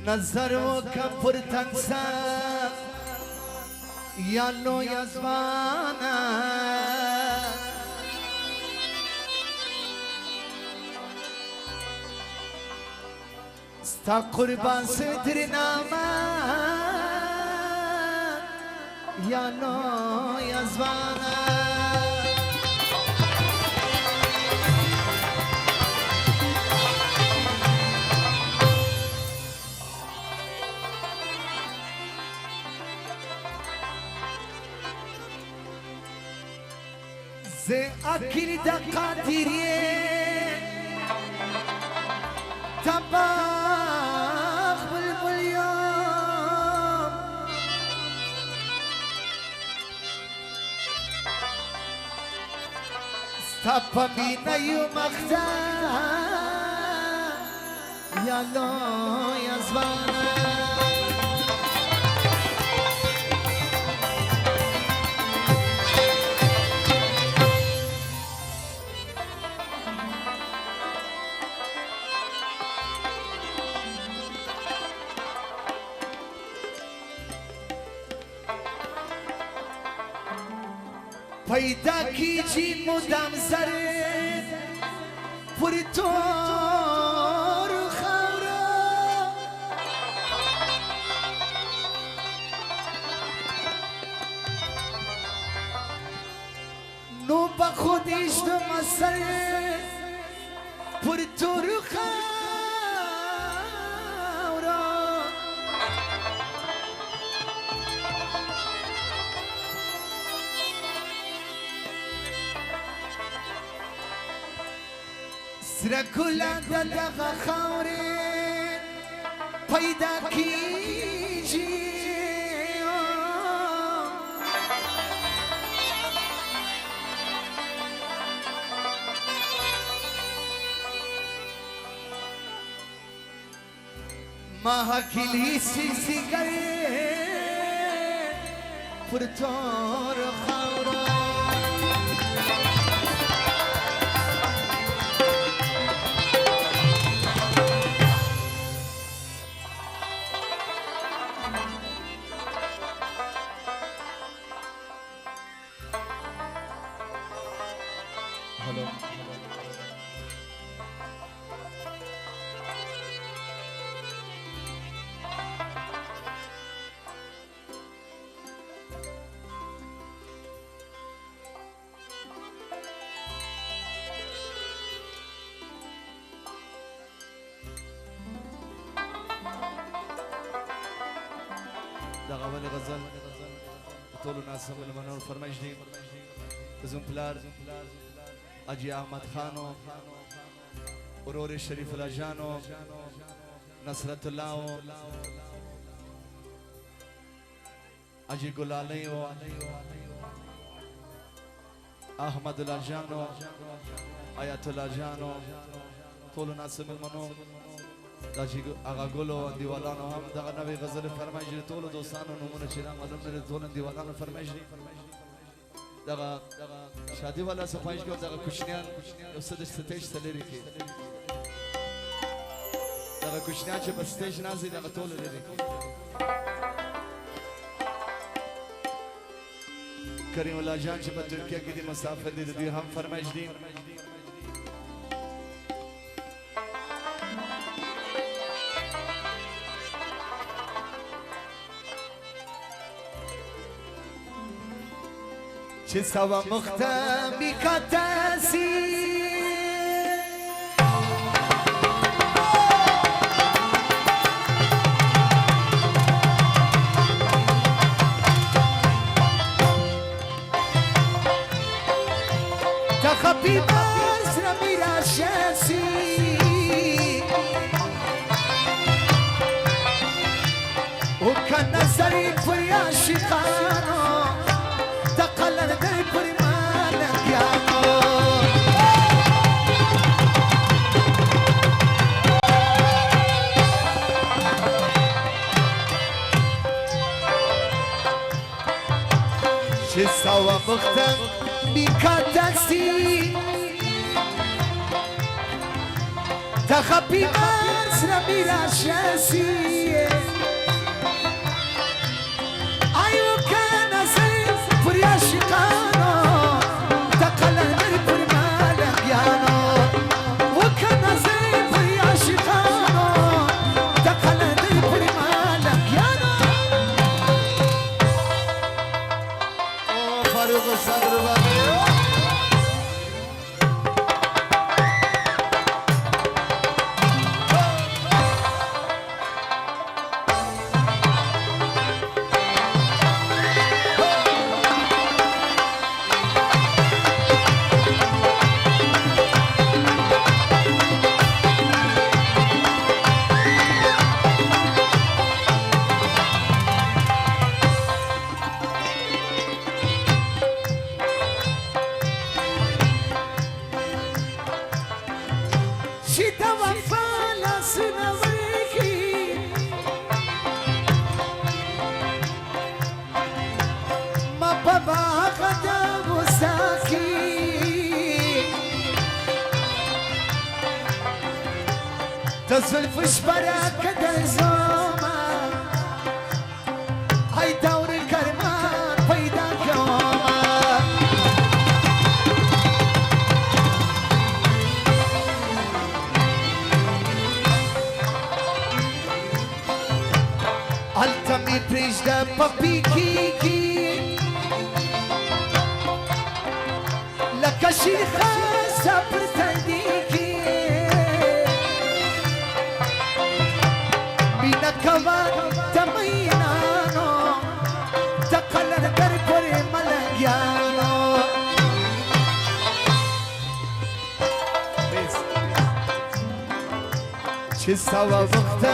نظر و کپر تنسا یا لو یزوانا ستا قربان ستر ناما یا لو یزوانا زي أكل دقاتيري تباخ باليوم استبا بينا يوم أختار يا لو يا زوانا پیدا کیجی مدام زرد پر تور خورا نو با خودش دو مسر پر تور خورا سر گلان دلغا خورین پیدا کیجی ماها کلی سی گره پر تور خورا دا غوال غزل طول الناس من المنور فرمجدي زنبلار اجي احمد خانو ورور شريف الاجانو نصرت الله اجي گلاليو احمد الاجانو آیت الاجانو طول الناس من المنور داشی آقا گلو دیوالانو هم دغه نوی غزل فرمایشی طول دوستانو نمونه چیرا معلوم نه طول دیوالانو فرمایشی دغه شادی والا صفایش کو دغه کوشنیان استادش ستیش سلیری کی دغه کوشنیان چې په ستیج نازي دغه طول لري کریم الله جان چې په ترکیه کې دي مسافر دي دوی هم فرمایش دي چه سوا مختمی کتاسی تخبی مرز نمیرا شسی او که نظری پری عاشقانو تقلل دی پری مالکیانو چه سوا مختم بیکاتسی تخبی مرز نمیرا شسی زلفش برکت زامن های دور کرمان پیدا کامن Alta mi prižda papi kiki Laka širha sabr tandiki Bina kavan tamayinano Takalar dar pore malagyano Çi sava vakta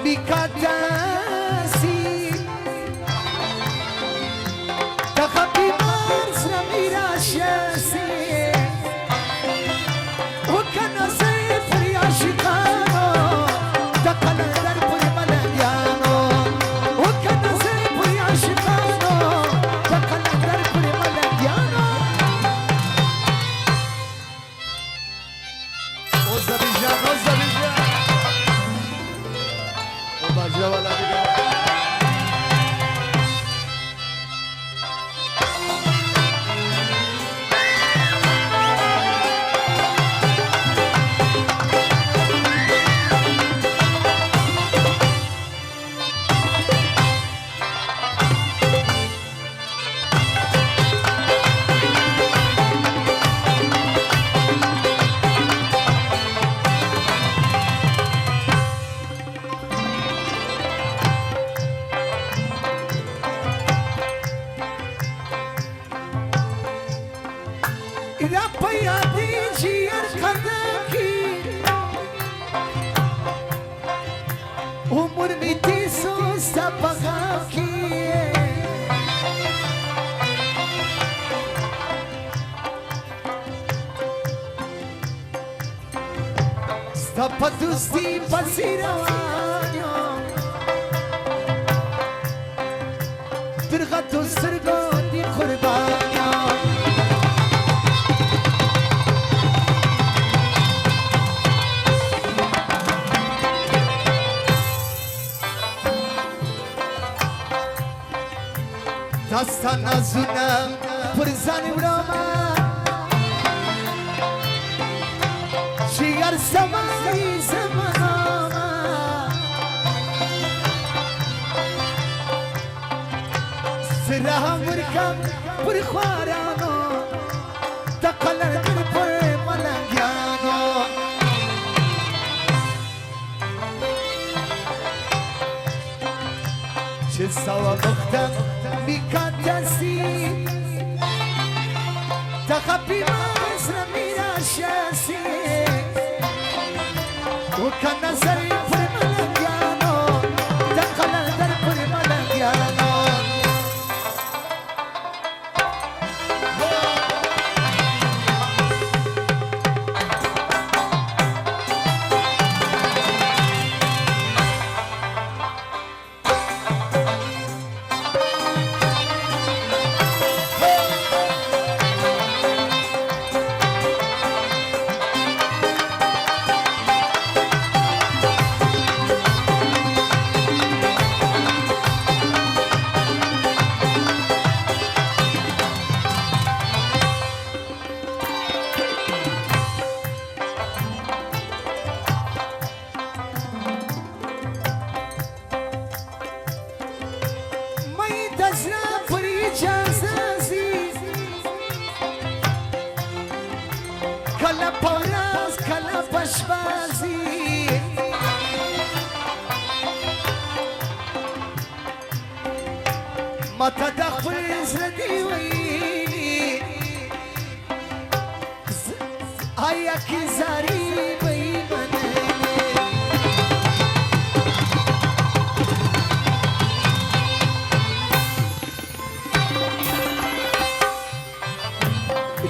bikatasi Takapi marsra mirashasi Ukana zefri aşikano Takalar puri malagyano Ukana zefri aşikano Takalar puri malagyano Ozabijan O barca wala diga Rapaya diyar kadaki Umur biti sosta bagaki Stapa dosti pasiravano Birgato sirgo di kurbanyo داستان ازونم پرزانی برامه چیار زمانی زمانامه سرهم برکم پر خوارانو تقلر در پر ملنگیانو چه سوا مختم Bikatasi Takapi masra mirashasi Ukana zari puri malagyano Takala dar puri malagyano Kala poras, kala pashbazi Mata dakhriz radiwi Aya ki zari baymane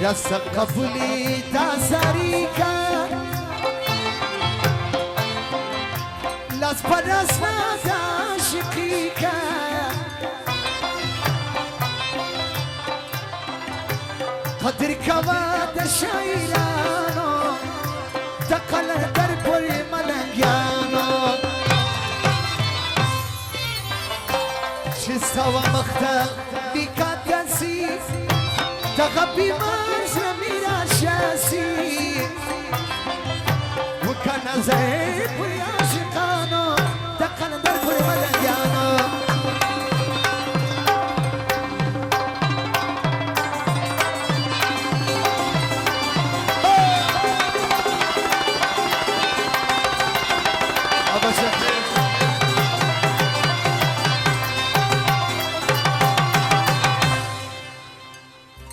Rasa kabuli tazarika Las paras nada shikika Qadir kawad shairano Taqalar dar puri malangyan شستا و مختا بیکات کسی تغبی مرز میرا شاسی و کن زهی پوی عاشقانو دقل در پوی ملنگانو